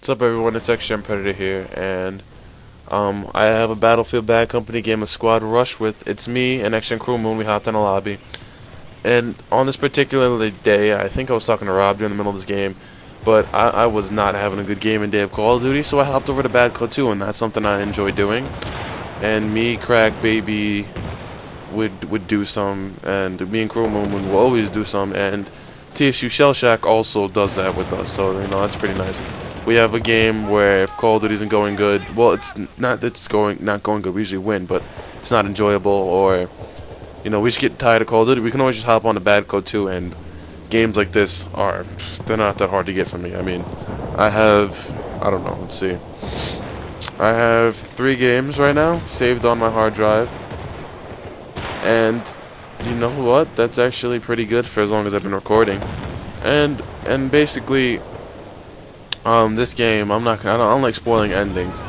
What's up, everyone? It's Extreme Predator here, and I have a Battlefield Bad Company game of Squad Rush with it's me and Extreme Crew Moon. We hopped in a lobby, and on this particular day, I think I was talking to Rob during the middle of this game, but I was not having a good game in Day of Call of Duty, so I hopped over to Bad Co 2, and that's something I enjoy doing. And me, Crack Baby, would do some, and me and Crew Moon will always do some, and TSU Shell Shack also does that with us, so that's pretty nice. We have a game where if Call of Duty isn't going good, well, it's not going good. We usually win, but it's not enjoyable, or we just get tired of Call of Duty. We can always just hop on to Bad Co 2, and games like this they're not that hard to get for me. I mean, I don't know. Let's see. I have 3 games right now saved on my hard drive, and you know what? That's actually pretty good for as long as I've been recording, and basically. This game, I don't like spoiling endings,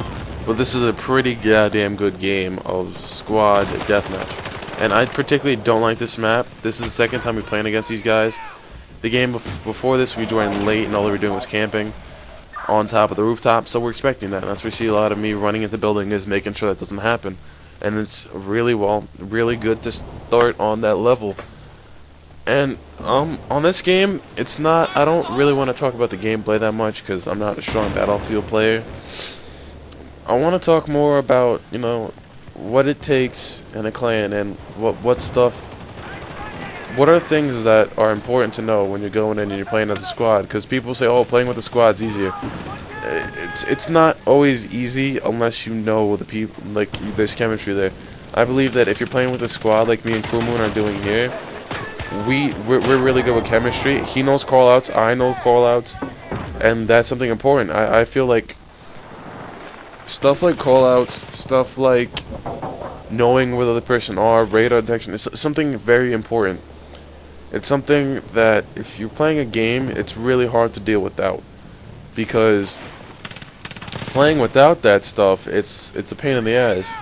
but this is a pretty goddamn good game of squad deathmatch. And I particularly don't like this map. This is the second time we're playing against these guys. The game before this, we joined late, and all we were doing was camping on top of the rooftop, so we're expecting that. And that's where you see a lot of me running into buildings, is making sure that doesn't happen. And it's really good to start on that level. And on this game, I don't really want to talk about the gameplay that much because I'm not a strong Battlefield player. I want to talk more about, what it takes in a clan and what are things that are important to know when you're going in and you're playing as a squad, because people say, oh, playing with a squad's easier. It's not always easy unless you know the people, like there's chemistry there. I believe that if you're playing with a squad like me and Crew Moon are doing here, we're really good with chemistry. He knows callouts, I know callouts, and that's something important. I feel like stuff like callouts, stuff like knowing where the other person are, radar detection, is something very important. It's something that if you're playing a game, it's really hard to deal without, because playing without that stuff, it's a pain in the ass.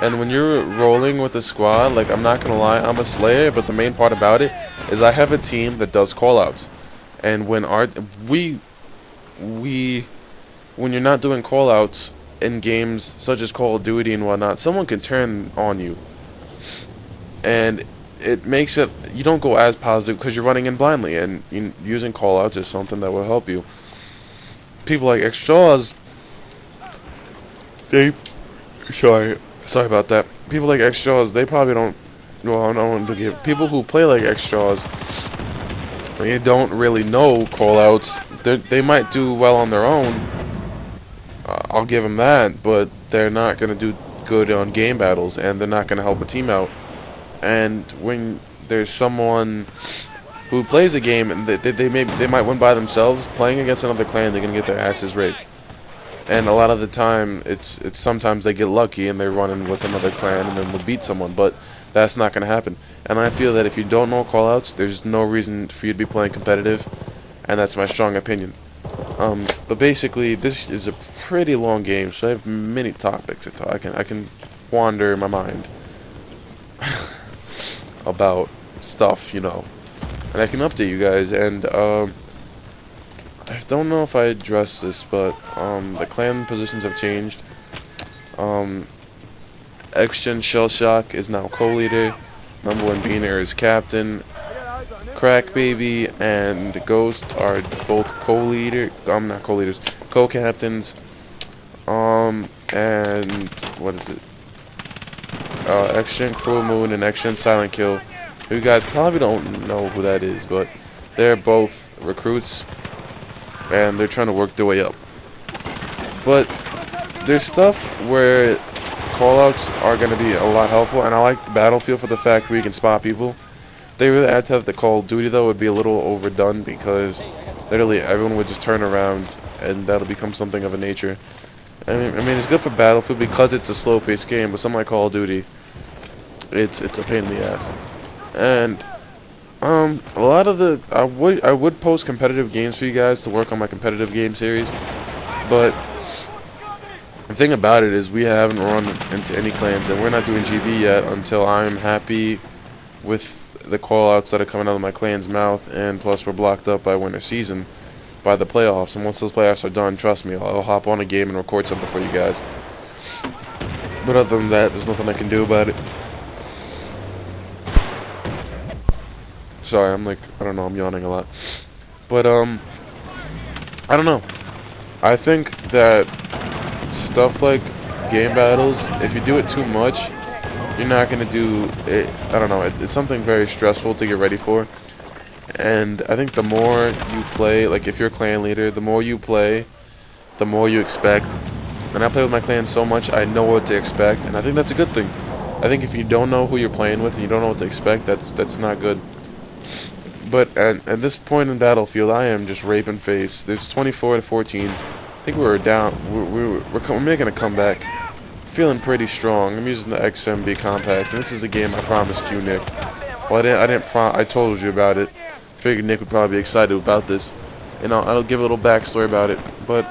And when you're rolling with a squad, like, I'm not going to lie, I'm a slayer, but the main part about it is I have a team that does callouts. And when you're not doing callouts in games such as Call of Duty and whatnot, someone can turn on you. And it makes it, you don't go as positive because you're running in blindly, and using callouts is something that will help you. People like Extras, Sorry about that. People like Extras, they probably don't. Well, I don't want to give people who play like Extras. They don't really know callouts. They might do well on their own. I'll give them that, but they're not going to do good on game battles, and they're not going to help a team out. And when there's someone who plays a game and they might win by themselves, playing against another clan, they're going to get their asses raped. And a lot of the time, it's sometimes they get lucky and they're running with another clan and then they'll beat someone, but that's not going to happen. And I feel that if you don't know callouts, there's no reason for you to be playing competitive, and that's my strong opinion. But basically, this is a pretty long game, so I have many topics to talk. I can wander my mind about stuff, and I can update you guys. And I don't know if I addressed this, but the clan positions have changed. Exchen Shell Shock is now co-leader. Number 1 Beaner is captain. Crack Baby and Ghost are both co-leader. Not co-leaders, co-captains. And what is it? Exchen Crew Moon and Exchen Silent Kill. You guys probably don't know who that is, but they're both recruits, and they're trying to work their way up. But there's stuff where callouts are going to be a lot helpful, and I like the Battlefield for the fact where you can spot people. They really add to the Call of Duty, though, would be a little overdone, because literally everyone would just turn around, and that'll become something of a nature. I mean, it's good for Battlefield because it's a slow-paced game, but something like Call of Duty, it's a pain in the ass. And a lot of I would post competitive games for you guys to work on my competitive game series, but the thing about it is we haven't run into any clans, and we're not doing GB yet until I'm happy with the callouts that are coming out of my clan's mouth, and plus we're blocked up by winter season. by the playoffs. And once those playoffs are done, trust me, I'll hop on a game and record something for you guys. But other than that, there's nothing I can do about it. Sorry, I don't know, I'm yawning a lot. But, I don't know. I think that stuff like game battles, if you do it too much, you're not going to do it. I don't know, it's something very stressful to get ready for. And I think the more you play, like if you're a clan leader, the more you play, the more you expect. And I play with my clan so much, I know what to expect, and I think that's a good thing. I think if you don't know who you're playing with and you don't know what to expect, that's not good. But at this point in Battlefield, I am just raping face. It's 24-14. I think we were down. We're making a comeback. Feeling pretty strong. I'm using the XMB compact, and this is a game I promised you, Nick. Well, I told you about it. Figured Nick would probably be excited about this, and I'll give a little backstory about it. But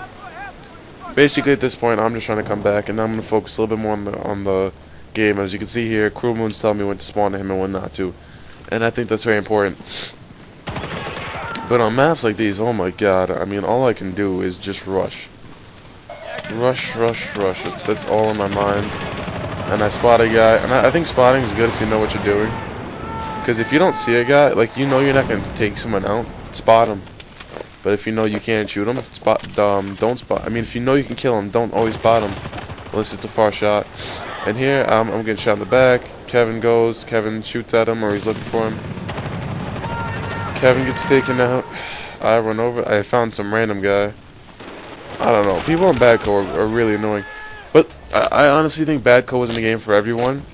basically, at this point, I'm just trying to come back, and I'm gonna focus a little bit more on the game. As you can see here, Crew Moon's telling me when to spawn to him and when not to, and I think that's very important. But on maps like these, oh my god, I mean, all I can do is just rush. Rush. That's all in my mind. And I spot a guy, and I think spotting is good if you know what you're doing. Because if you don't see a guy, like, you know you're not going to take someone out, spot him. But if you know you can't shoot him, don't spot. I mean, if you know you can kill him, don't always spot him, unless it's a far shot. And here, I'm getting shot in the back. Kevin shoots at him, or he's looking for him. Kevin gets taken out. I run over. I found some random guy. I don't know. People on Badco are really annoying. But I honestly think Badco was in the game for everyone.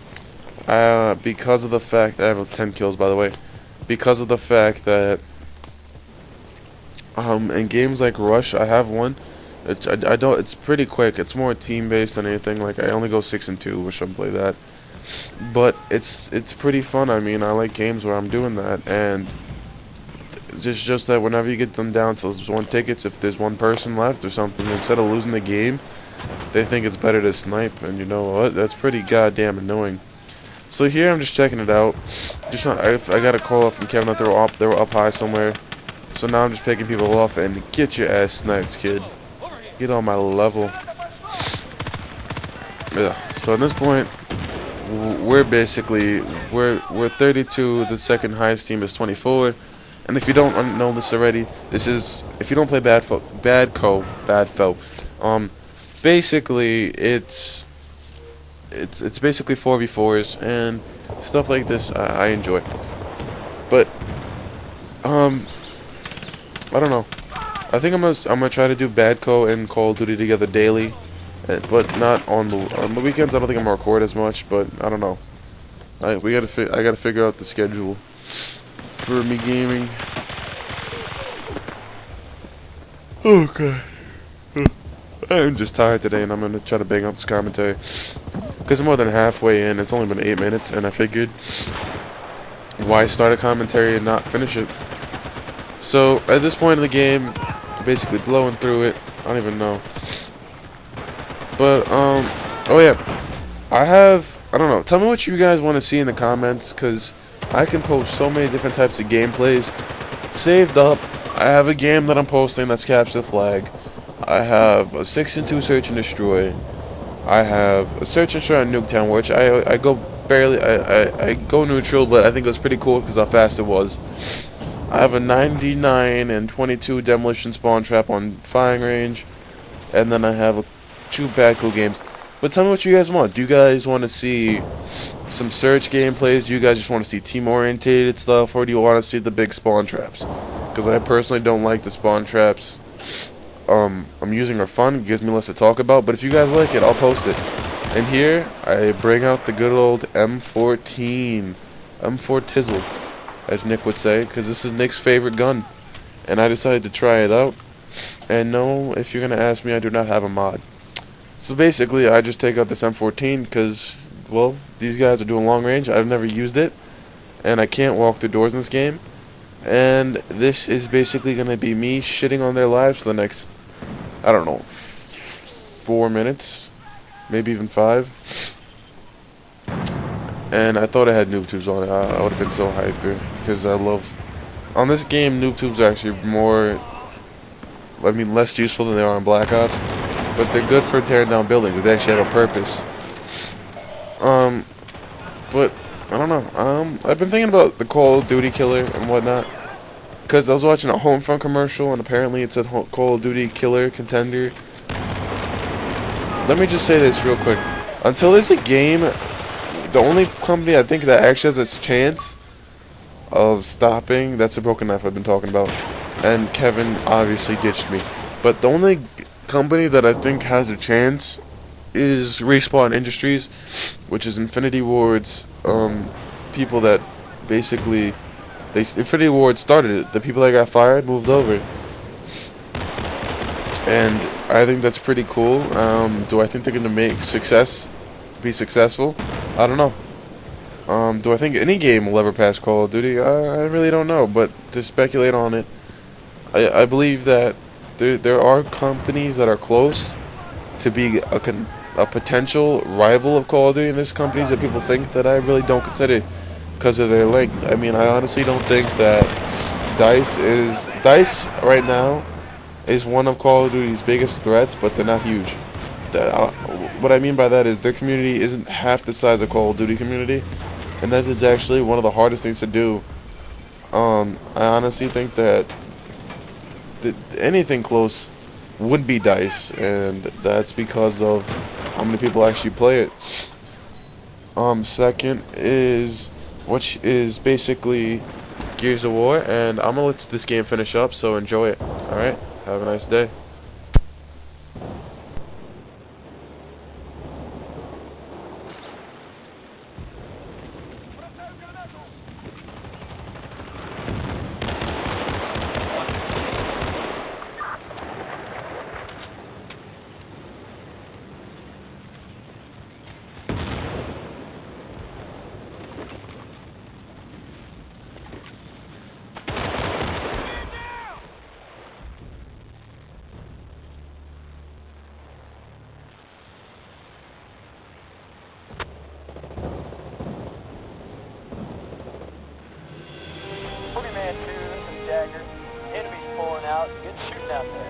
Because of the fact... I have 10 kills, by the way. Because of the fact that... in games like Rush, I have one. It's pretty quick. It's more team-based than anything. Like, I only go 6-2. Wish I'd play that. But it's pretty fun. I mean, I like games where I'm doing that. And... It's just that whenever you get them down to one tickets, if there's one person left or something, instead of losing the game, they think it's better to snipe, and you know what? That's pretty goddamn annoying. So here I'm just checking it out. I got a call off from Kevin that they were up high somewhere. So now I'm just picking people off and get your ass sniped, kid. Get on my level. Yeah. So at this point, we're 32. The second highest team is 24. And if you don't know this already, if you don't play Badco, basically it's basically 4v4s and stuff like this. I enjoy, but I don't know. I think I'm gonna try to do Badco and Call of Duty together daily, but not on the weekends. I don't think I'm gonna record as much, but I don't know. I gotta figure out the schedule for me gaming. Okay. I'm just tired today, and I'm gonna try to bang out this commentary because I'm more than halfway in. It's only been 8 minutes, and I figured why start a commentary and not finish it. So at this point in the game, basically blowing through it. I don't even know. But oh yeah, I don't know. Tell me what you guys want to see in the comments, because I can post so many different types of gameplays saved up. I have a game that I'm posting that's Capture the Flag. I have a 6-2 Search and Destroy. I have a Search and Destroy on Nuketown, which I go barely, I go neutral, but I think it was pretty cool because how fast it was. I have a 99 and 22 Demolition Spawn Trap on Firing Range, and then I have 2 Badco games. But tell me what you guys want. Do you guys want to see some search gameplays? Do you guys just want to see team-orientated stuff? Or do you want to see the big spawn traps? Because I personally don't like the spawn traps. I'm using are fun. It gives me less to talk about. But if you guys like it, I'll post it. And here, I bring out the good old M14. M4 Tizzle, as Nick would say. Because this is Nick's favorite gun. And I decided to try it out. And no, if you're going to ask me, I do not have a mod. So basically, I just take out this M14 because, well, these guys are doing long range. I've never used it, and I can't walk through doors in this game. And this is basically going to be me shitting on their lives for the next, I don't know, 4 minutes, maybe even 5. And I thought I had noob tubes on it. I would have been so hyper because I love... On this game, noob tubes are actually more I mean, less useful than they are in Black Ops, but they're good for tearing down buildings. They actually have a purpose. But I don't know. I've been thinking about the Call of Duty killer and whatnot, because I was watching a Homefront commercial, and apparently it said Call of Duty killer contender. Let me just say this real quick. Until there's a game, the only company I think that actually has a chance of stopping, that's the Broken Knife I've been talking about, and Kevin obviously ditched me, but the only company that I think has a chance is Respawn Industries, which is Infinity Ward's people that basically Infinity Ward started it. The people that got fired moved over, and I think that's pretty cool. Do I think they're gonna be successful? I don't know. Do I think any game will ever pass Call of Duty? I really don't know, but to speculate on it, I believe that there are companies that are close to be a potential rival of Call of Duty, and there's companies that people think that I really don't consider because of their length. I mean, I honestly don't think that DICE right now is one of Call of Duty's biggest threats, but they're not huge. What I mean by that is their community isn't half the size of Call of Duty community, and that is actually one of the hardest things to do. I honestly think that anything close would be DICE, and that's because of how many people actually play it. Second is, which is basically Gears of War, and I'm gonna let this game finish up, so enjoy it. Alright, have a nice day. Man 2, this is Jagger. Enemies pulling out. Get shooting out there.